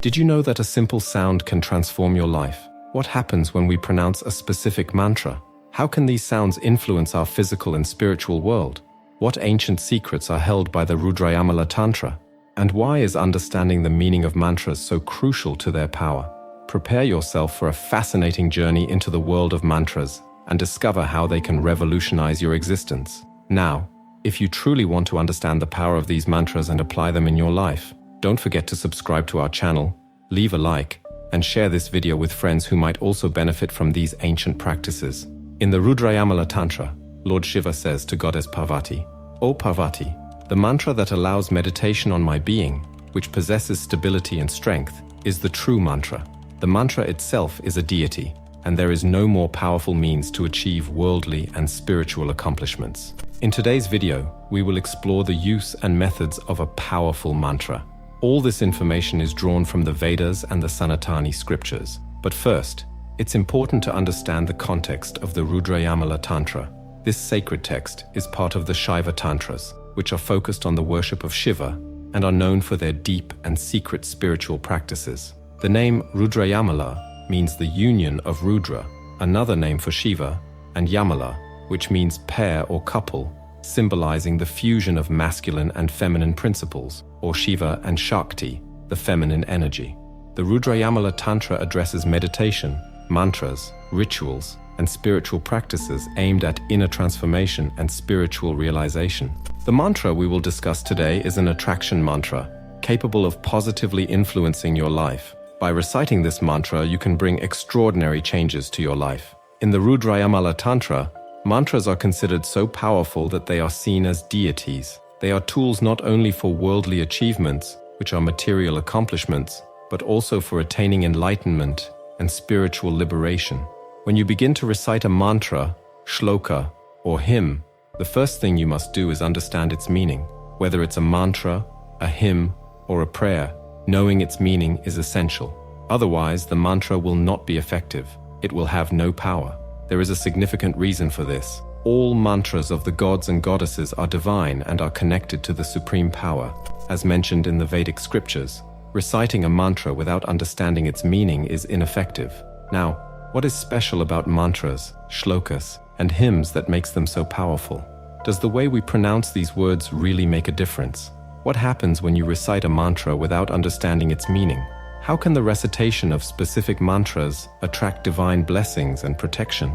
Did you know that a simple sound can transform your life? What happens when we pronounce a specific mantra? How can these sounds influence our physical and spiritual world? What ancient secrets are held by the Rudrayamala Tantra? And why is understanding the meaning of mantras so crucial to their power? Prepare yourself for a fascinating journey into the world of mantras and discover how they can revolutionize your existence. Now, if you truly want to understand the power of these mantras and apply them in your life, don't forget to subscribe to our channel, leave a like, and share this video with friends who might also benefit from these ancient practices. In the Rudrayamala Tantra, Lord Shiva says to Goddess Parvati, "O Parvati, the mantra that allows meditation on my being, which possesses stability and strength, is the true mantra. The mantra itself is a deity, and there is no more powerful means to achieve worldly and spiritual accomplishments." In today's video, we will explore the use and methods of a powerful mantra. All this information is drawn from the Vedas and the Sanatani scriptures. But first, it's important to understand the context of the Rudrayamala Tantra. This sacred text is part of the Shaiva Tantras, which are focused on the worship of Shiva and are known for their deep and secret spiritual practices. The name Rudrayamala means the union of Rudra, another name for Shiva, and Yamala, which means pair or couple, symbolizing the fusion of masculine and feminine principles, or Shiva and Shakti, the feminine energy. The Rudrayamala Tantra addresses meditation, mantras, rituals, and spiritual practices aimed at inner transformation and spiritual realization. The mantra we will discuss today is an attraction mantra, capable of positively influencing your life. By reciting this mantra, you can bring extraordinary changes to your life. In the Rudrayamala Tantra, mantras are considered so powerful that they are seen as deities. They are tools not only for worldly achievements, which are material accomplishments, but also for attaining enlightenment and spiritual liberation. When you begin to recite a mantra, shloka, or hymn, the first thing you must do is understand its meaning. Whether it's a mantra, a hymn, or a prayer, knowing its meaning is essential. Otherwise, the mantra will not be effective. It will have no power. There is a significant reason for this. All mantras of the gods and goddesses are divine and are connected to the supreme power. As mentioned in the Vedic scriptures, reciting a mantra without understanding its meaning is ineffective. Now, what is special about mantras, shlokas, and hymns that makes them so powerful? Does the way we pronounce these words really make a difference? What happens when you recite a mantra without understanding its meaning? How can the recitation of specific mantras attract divine blessings and protection?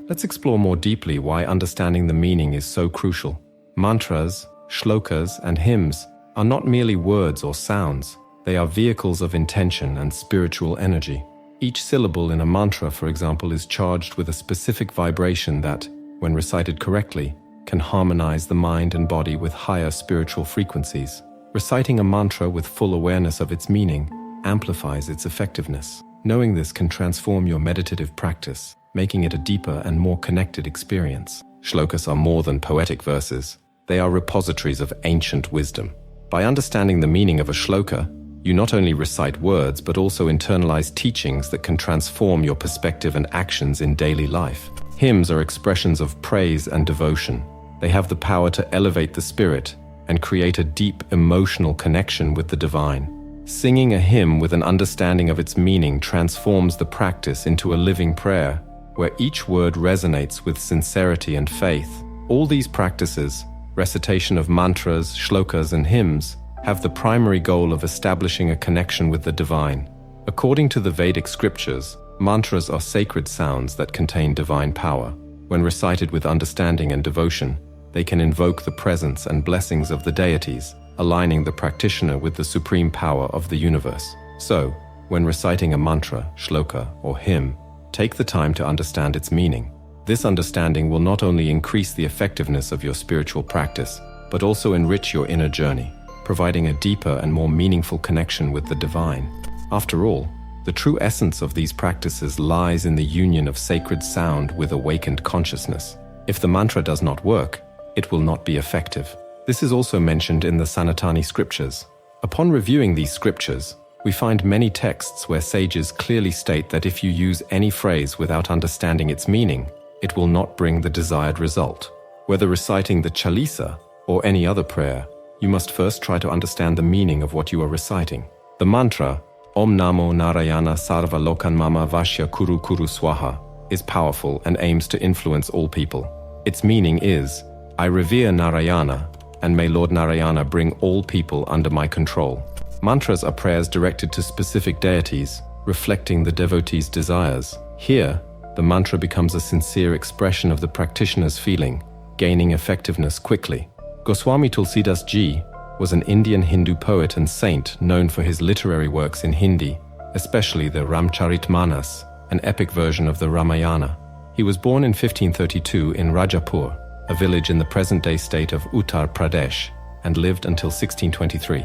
Let's explore more deeply why understanding the meaning is so crucial. Mantras, shlokas, and hymns are not merely words or sounds. They are vehicles of intention and spiritual energy. Each syllable in a mantra, for example, is charged with a specific vibration that, when recited correctly, can harmonize the mind and body with higher spiritual frequencies. Reciting a mantra with full awareness of its meaning amplifies its effectiveness. Knowing this can transform your meditative practice, making it a deeper and more connected experience. Shlokas are more than poetic verses. They are repositories of ancient wisdom. By understanding the meaning of a shloka, you not only recite words but also internalize teachings that can transform your perspective and actions in daily life. Hymns are expressions of praise and devotion. They have the power to elevate the spirit and create a deep emotional connection with the divine. Singing a hymn with an understanding of its meaning transforms the practice into a living prayer, where each word resonates with sincerity and faith. All these practices, recitation of mantras, shlokas, and hymns, have the primary goal of establishing a connection with the divine. According to the Vedic scriptures, mantras are sacred sounds that contain divine power. When recited with understanding and devotion, they can invoke the presence and blessings of the deities, aligning the practitioner with the supreme power of the universe. So, when reciting a mantra, shloka, or hymn, take the time to understand its meaning. This understanding will not only increase the effectiveness of your spiritual practice, but also enrich your inner journey, providing a deeper and more meaningful connection with the divine. After all, the true essence of these practices lies in the union of sacred sound with awakened consciousness. If the mantra does not work, it will not be effective. This is also mentioned in the Sanatani scriptures. Upon reviewing these scriptures, we find many texts where sages clearly state that if you use any phrase without understanding its meaning, it will not bring the desired result. Whether reciting the Chalisa or any other prayer, you must first try to understand the meaning of what you are reciting. The mantra, Om Namo Narayana Sarva Lokan Mama Vashya Kuru Kuru Swaha, is powerful and aims to influence all people. Its meaning is, I revere Narayana, and may Lord Narayana bring all people under my control. Mantras are prayers directed to specific deities, reflecting the devotee's desires. Here, the mantra becomes a sincere expression of the practitioner's feeling, gaining effectiveness quickly. Goswami Tulsidas Ji was an Indian Hindu poet and saint known for his literary works in Hindi, especially the Ramcharitmanas, an epic version of the Ramayana. He was born in 1532 in Rajapur, a village in the present-day state of Uttar Pradesh, and lived until 1623.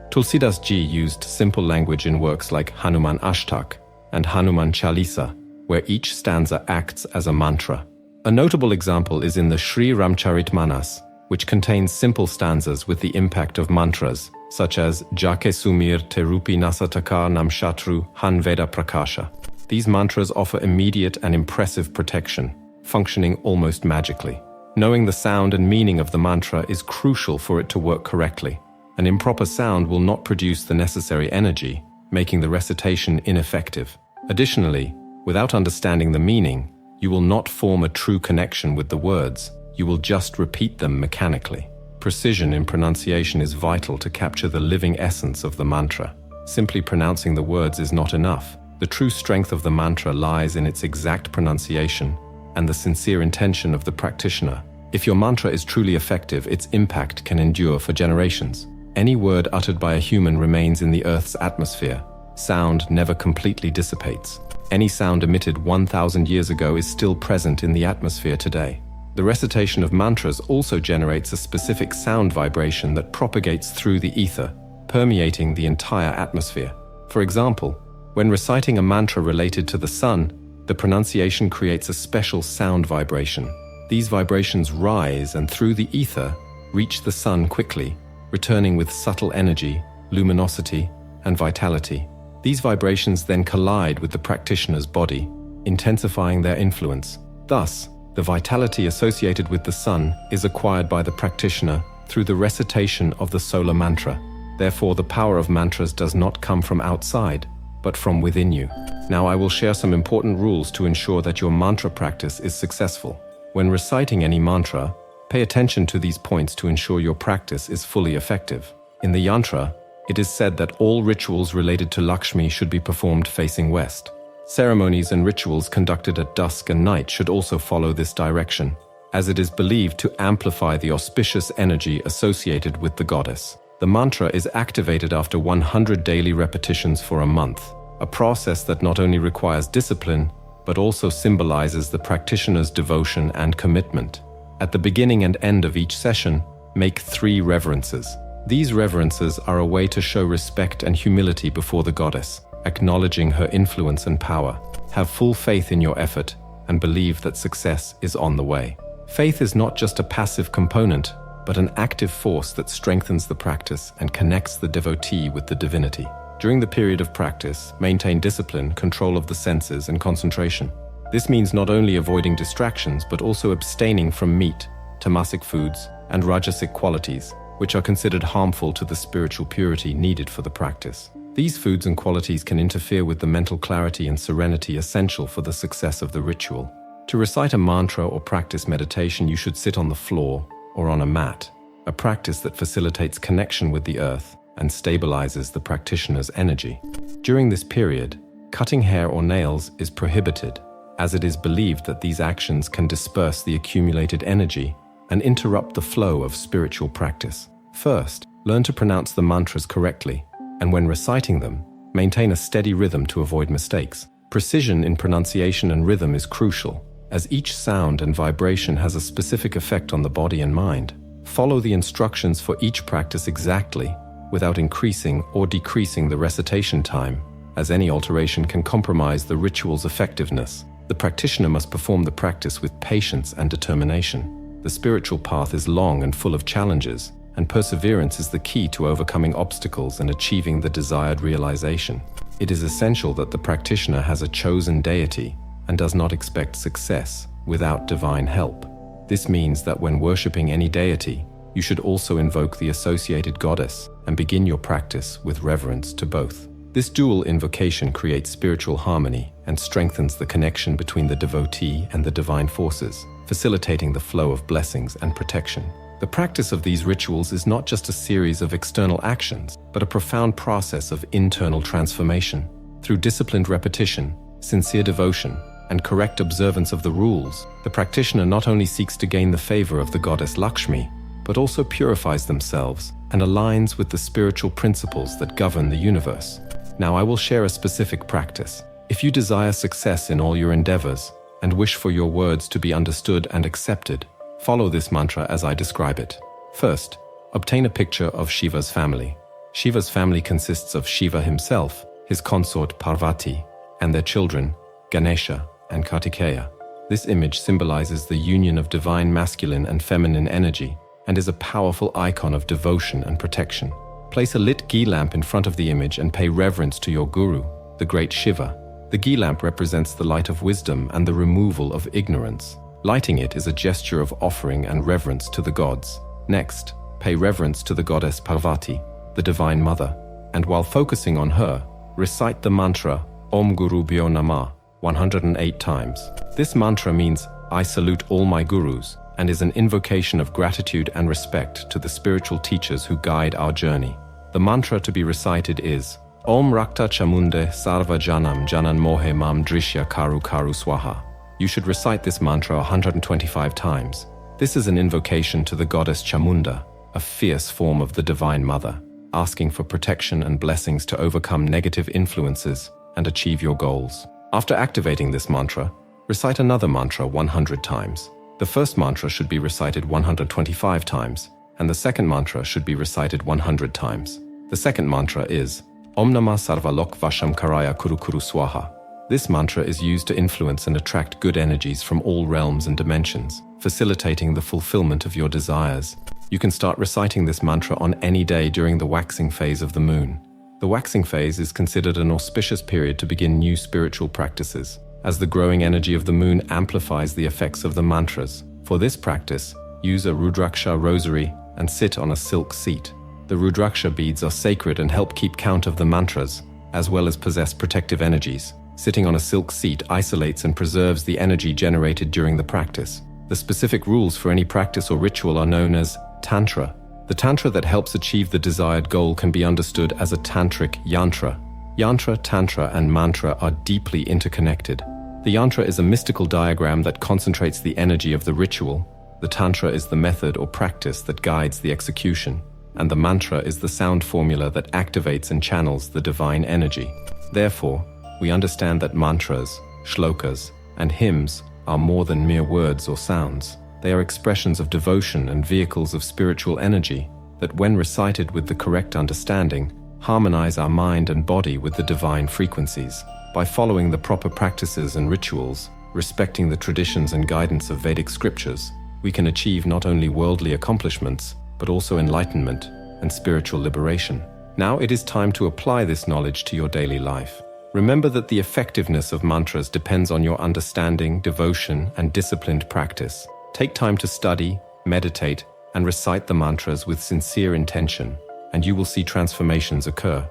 Tulsidas Ji used simple language in works like Hanuman Ashtak and Hanuman Chalisa, where each stanza acts as a mantra. A notable example is in the Sri Ramcharitmanas, which contains simple stanzas with the impact of mantras, such as Jake Sumir Terupi Nasataka Nam Shatru Han Veda Prakasha. These mantras offer immediate and impressive protection, functioning almost magically. Knowing the sound and meaning of the mantra is crucial for it to work correctly. An improper sound will not produce the necessary energy, making the recitation ineffective. Additionally, without understanding the meaning, you will not form a true connection with the words. You will just repeat them mechanically. Precision in pronunciation is vital to capture the living essence of the mantra. Simply pronouncing the words is not enough. The true strength of the mantra lies in its exact pronunciation and the sincere intention of the practitioner. If your mantra is truly effective, its impact can endure for generations. Any word uttered by a human remains in the Earth's atmosphere. Sound never completely dissipates. Any sound emitted 1,000 years ago is still present in the atmosphere today. The recitation of mantras also generates a specific sound vibration that propagates through the ether, permeating the entire atmosphere. For example, when reciting a mantra related to the sun, the pronunciation creates a special sound vibration. These vibrations rise and through the ether reach the sun quickly, returning with subtle energy, luminosity, and vitality. These vibrations then collide with the practitioner's body, intensifying their influence. Thus, the vitality associated with the sun is acquired by the practitioner through the recitation of the solar mantra. Therefore, the power of mantras does not come from outside, but from within you. Now I will share some important rules to ensure that your mantra practice is successful. When reciting any mantra, pay attention to these points to ensure your practice is fully effective. In the yantra, it is said that all rituals related to Lakshmi should be performed facing west. Ceremonies and rituals conducted at dusk and night should also follow this direction, as it is believed to amplify the auspicious energy associated with the goddess. The mantra is activated after 100 daily repetitions for a month, a process that not only requires discipline, but also symbolizes the practitioner's devotion and commitment. At the beginning and end of each session, make 3 reverences. These reverences are a way to show respect and humility before the goddess, acknowledging her influence and power. Have full faith in your effort and believe that success is on the way. Faith is not just a passive component, but an active force that strengthens the practice and connects the devotee with the divinity. During the period of practice, maintain discipline, control of the senses, and concentration. This means not only avoiding distractions, but also abstaining from meat, tamasic foods, and rajasic qualities, which are considered harmful to the spiritual purity needed for the practice. These foods and qualities can interfere with the mental clarity and serenity essential for the success of the ritual. To recite a mantra or practice meditation, you should sit on the floor or on a mat, a practice that facilitates connection with the earth and stabilizes the practitioner's energy. During this period, cutting hair or nails is prohibited, as it is believed that these actions can disperse the accumulated energy and interrupt the flow of spiritual practice. First, learn to pronounce the mantras correctly, and when reciting them, maintain a steady rhythm to avoid mistakes. Precision in pronunciation and rhythm is crucial, as each sound and vibration has a specific effect on the body and mind. Follow the instructions for each practice exactly, without increasing or decreasing the recitation time, as any alteration can compromise the ritual's effectiveness. The practitioner must perform the practice with patience and determination. The spiritual path is long and full of challenges, and perseverance is the key to overcoming obstacles and achieving the desired realization. It is essential that the practitioner has a chosen deity and does not expect success without divine help. This means that when worshipping any deity, you should also invoke the associated goddess and begin your practice with reverence to both. This dual invocation creates spiritual harmony and strengthens the connection between the devotee and the divine forces, facilitating the flow of blessings and protection. The practice of these rituals is not just a series of external actions, but a profound process of internal transformation. Through disciplined repetition, sincere devotion, and correct observance of the rules, the practitioner not only seeks to gain the favor of the goddess Lakshmi, but also purifies themselves and aligns with the spiritual principles that govern the universe. Now I will share a specific practice. If you desire success in all your endeavors and wish for your words to be understood and accepted, follow this mantra as I describe it. First, obtain a picture of Shiva's family. Shiva's family consists of Shiva himself, his consort Parvati, and their children, Ganesha and Kartikeya. This image symbolizes the union of divine masculine and feminine energy and is a powerful icon of devotion and protection. Place a lit ghee lamp in front of the image and pay reverence to your guru, the great Shiva. The ghee lamp represents the light of wisdom and the removal of ignorance. Lighting it is a gesture of offering and reverence to the gods. Next, pay reverence to the goddess Parvati, the divine mother, and while focusing on her, recite the mantra Om Gurubhyo Namah 108 times. This mantra means, I salute all my gurus, and is an invocation of gratitude and respect to the spiritual teachers who guide our journey. The mantra to be recited is Om Rakta Chamunde Sarva Janam Janan Mohe Mam Drishya Karu Karu Swaha. You should recite this mantra 125 times. This is an invocation to the goddess Chamunda, a fierce form of the Divine Mother, asking for protection and blessings to overcome negative influences and achieve your goals. After activating this mantra, recite another mantra 100 times. The first mantra should be recited 125 times, and the second mantra should be recited 100 times. The second mantra is Om Namah Sarva Lok Vasham Karaya Kuru Kuru Swaha. This mantra is used to influence and attract good energies from all realms and dimensions, facilitating the fulfillment of your desires. You can start reciting this mantra on any day during the waxing phase of the moon. The waxing phase is considered an auspicious period to begin new spiritual practices, as the growing energy of the moon amplifies the effects of the mantras. For this practice, use a Rudraksha rosary and sit on a silk seat. The Rudraksha beads are sacred and help keep count of the mantras, as well as possess protective energies. Sitting on a silk seat isolates and preserves the energy generated during the practice. The specific rules for any practice or ritual are known as Tantra. The Tantra that helps achieve the desired goal can be understood as a tantric yantra. Yantra, Tantra, and mantra are deeply interconnected. The yantra is a mystical diagram that concentrates the energy of the ritual. The Tantra is the method or practice that guides the execution, and the mantra is the sound formula that activates and channels the divine energy. Therefore, we understand that mantras, shlokas, and hymns are more than mere words or sounds. They are expressions of devotion and vehicles of spiritual energy that, when recited with the correct understanding, harmonize our mind and body with the divine frequencies. By following the proper practices and rituals, respecting the traditions and guidance of Vedic scriptures, we can achieve not only worldly accomplishments, but also enlightenment and spiritual liberation. Now it is time to apply this knowledge to your daily life. Remember that the effectiveness of mantras depends on your understanding, devotion, and disciplined practice. Take time to study, meditate, and recite the mantras with sincere intention, and you will see transformations occur.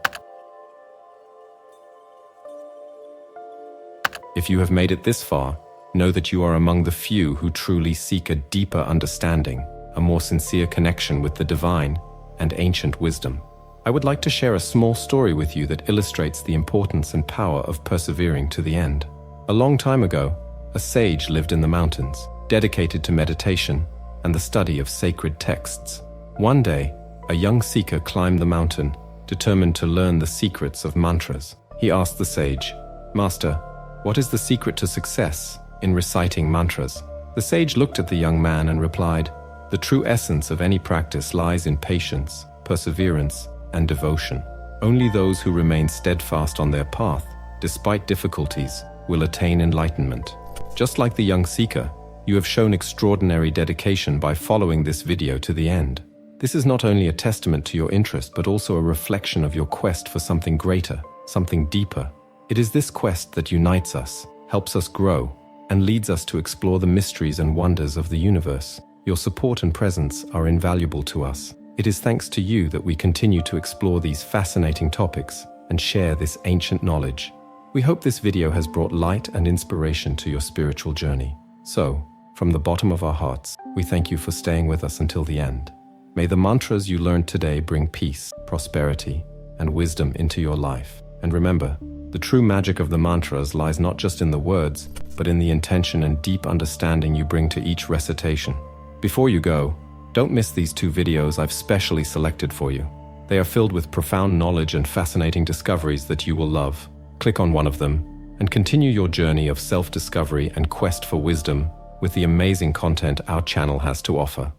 If you have made it this far, know that you are among the few who truly seek a deeper understanding, a more sincere connection with the divine and ancient wisdom. I would like to share a small story with you that illustrates the importance and power of persevering to the end. A long time ago, a sage lived in the mountains, dedicated to meditation and the study of sacred texts. One day, a young seeker climbed the mountain, determined to learn the secrets of mantras. He asked the sage, "Master, what is the secret to success in reciting mantras?" The sage looked at the young man and replied, "The true essence of any practice lies in patience, perseverance, and devotion. Only those who remain steadfast on their path, despite difficulties, will attain enlightenment." Just like the young seeker, you have shown extraordinary dedication by following this video to the end. This is not only a testament to your interest, but also a reflection of your quest for something greater, something deeper. It is this quest that unites us, helps us grow, and leads us to explore the mysteries and wonders of the universe. Your support and presence are invaluable to us. It is thanks to you that we continue to explore these fascinating topics and share this ancient knowledge. We hope this video has brought light and inspiration to your spiritual journey. So, from the bottom of our hearts, we thank you for staying with us until the end. May the mantras you learned today bring peace, prosperity, and wisdom into your life. And remember, the true magic of the mantras lies not just in the words, but in the intention and deep understanding you bring to each recitation. Before you go, don't miss these 2 videos I've specially selected for you. They are filled with profound knowledge and fascinating discoveries that you will love. Click on one of them and continue your journey of self-discovery and quest for wisdom with the amazing content our channel has to offer.